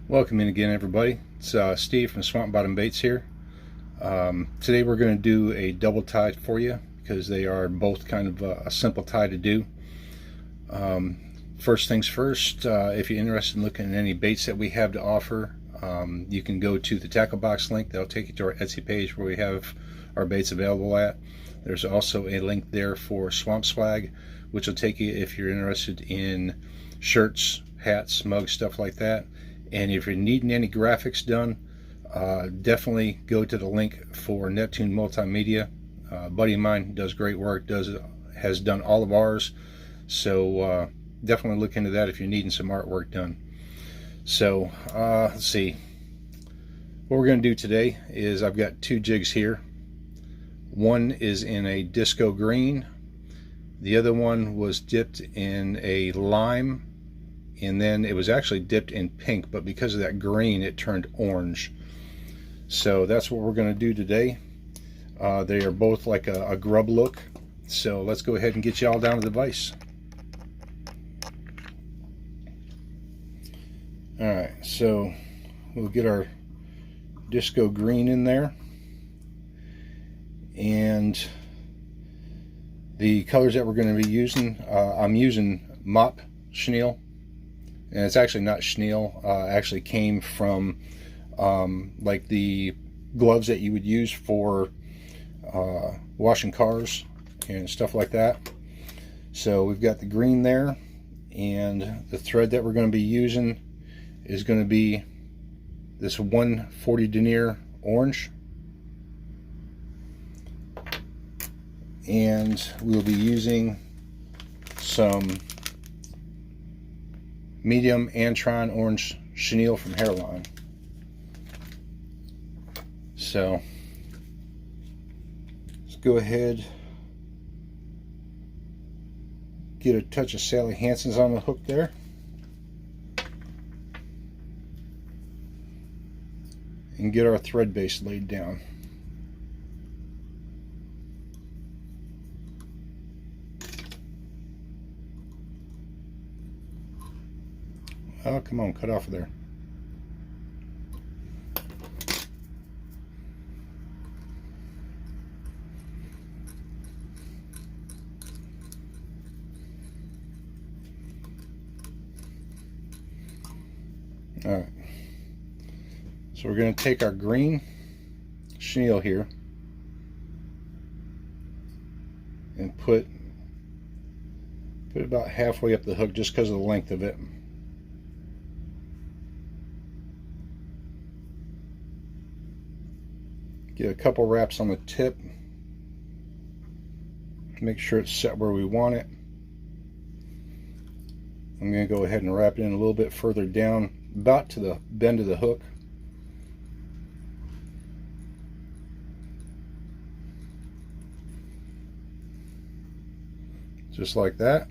Welcome in again, everybody. It's Steve from Swamp Bottom Baits here. Today we're going to do a double tie for you because they are both kind of a simple tie to do. First things first, if you're interested in looking at any baits that we have to offer, you can go to the tackle box link. That'll take you to our Etsy page where we have our baits available at. There's also a link there for Swamp Swag, which will take you if you're interested in shirts, hats, mugs, stuff like that. And if you're needing any graphics done, definitely go to the link for Neptune Multimedia. A buddy of mine does great work, has done all of ours, so definitely look into that if you're needing some artwork done. So let's see, what we're going to do today is I've got two jigs here. One is in a disco green, the other one was dipped in a lime, and then it was actually dipped in pink, but because of that green it turned orange. So that's what we're going to do today. They are both like a grub look, so let's go ahead and get you all down to the vise. Alright, so we'll get our disco green in there, and the colors that we're going to be using, I'm using Mop Chenille. And it's actually not chenille, actually came from like the gloves that you would use for washing cars and stuff like that. So we've got the green there, and the thread that we're going to be using is going to be this 140 denier orange, and we'll be using some medium Antron orange chenille from Hairline. So let's go ahead, get a touch of Sally Hansen's on the hook there, and get our thread base laid down. Oh, come on, cut off of there. All right. So we're going to take our green chenille here and put about halfway up the hook just because of the length of it. Get a couple wraps on the tip, make sure it's set where we want it. I'm going to go ahead and wrap it in a little bit further down, about to the bend of the hook. Just like that.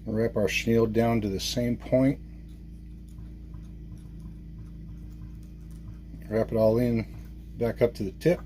Wrap our chenille down to the same point. Wrap it all in back up to the tip.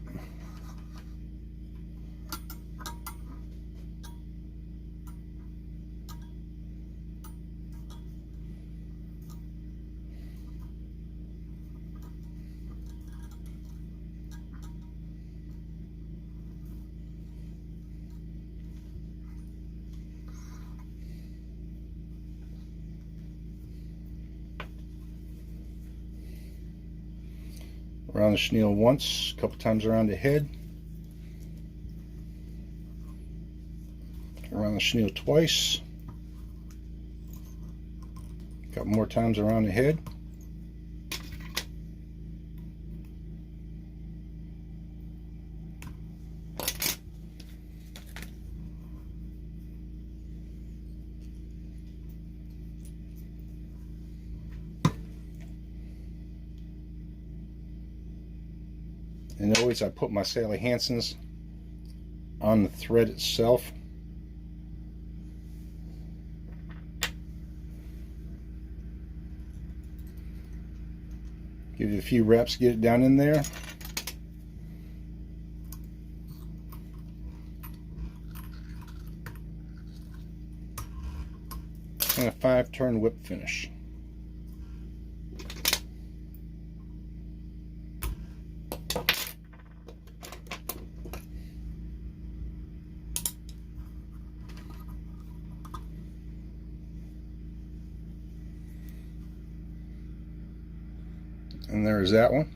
Around the chenille once, a couple times around the head. Around the chenille twice. A couple more times around the head. And always I put my Sally Hansen's on the thread itself. Give it a few wraps to get it down in there. And a 5-turn whip finish. And there's that one.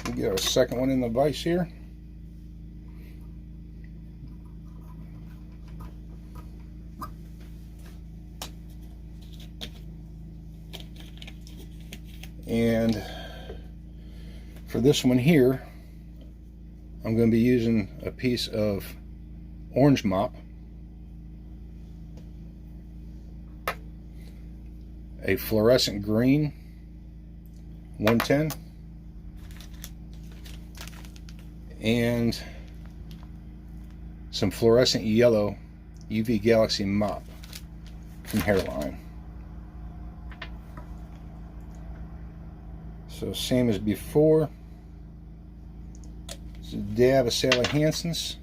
We get our second one in the vise here. And for this one here, I'm going to be using a piece of orange mop, a fluorescent green 110, and some fluorescent yellow UV Galaxy mop from Hairline. So same as before, it's a dab of Sally Hansen's.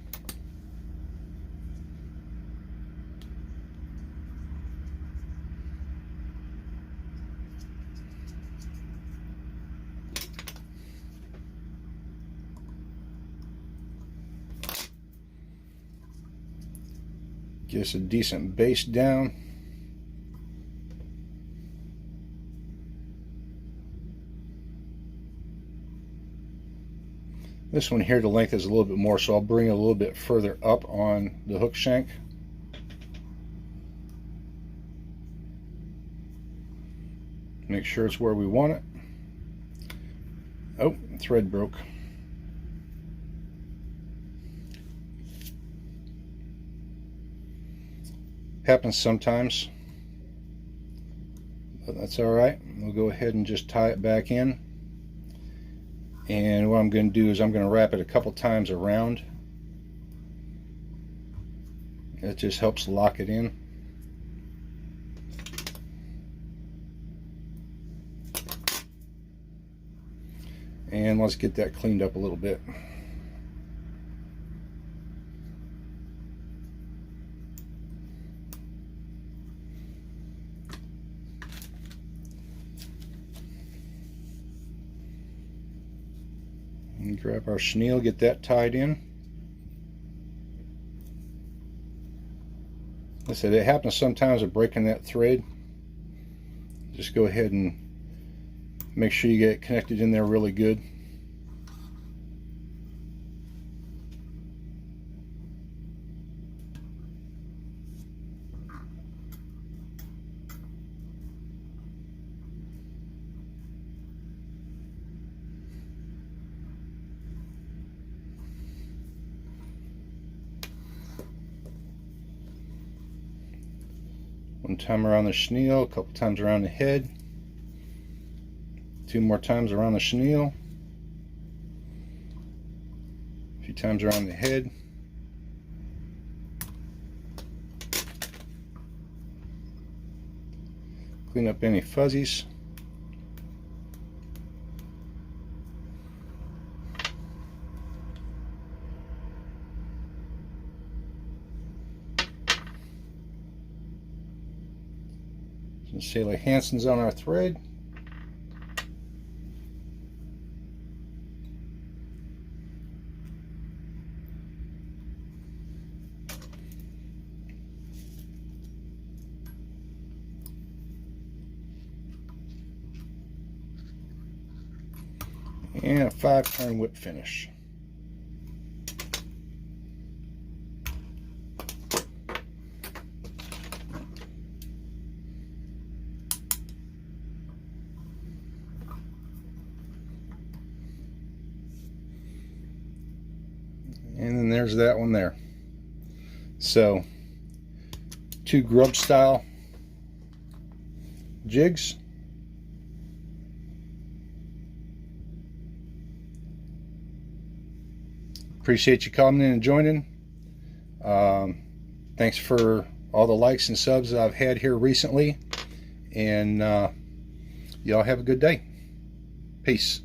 Get us a decent base down. This one here, the length is a little bit more, so I'll bring it a little bit further up on the hook shank. Make sure it's where we want it. Oh, thread broke. Happens sometimes, but that's all right. We'll go ahead and just tie it back in. And what I'm going to do is I'm going to wrap it a couple times around. That just helps lock it in. And let's get that cleaned up a little bit. And grab our chenille, get that tied in. Like I said, it happens sometimes of breaking that thread. Just go ahead and make sure you get it connected in there really good. One time around the chenille, a couple times around the head, 2 more times around the chenille, a few times around the head. Clean up any fuzzies. Some Sally Hansen's on our thread. And a 5-turn whip finish. And then there's that one there. So 2 grub style jigs. Appreciate you coming in and joining. Thanks for all the likes and subs I've had here recently, and y'all have a good day. Peace.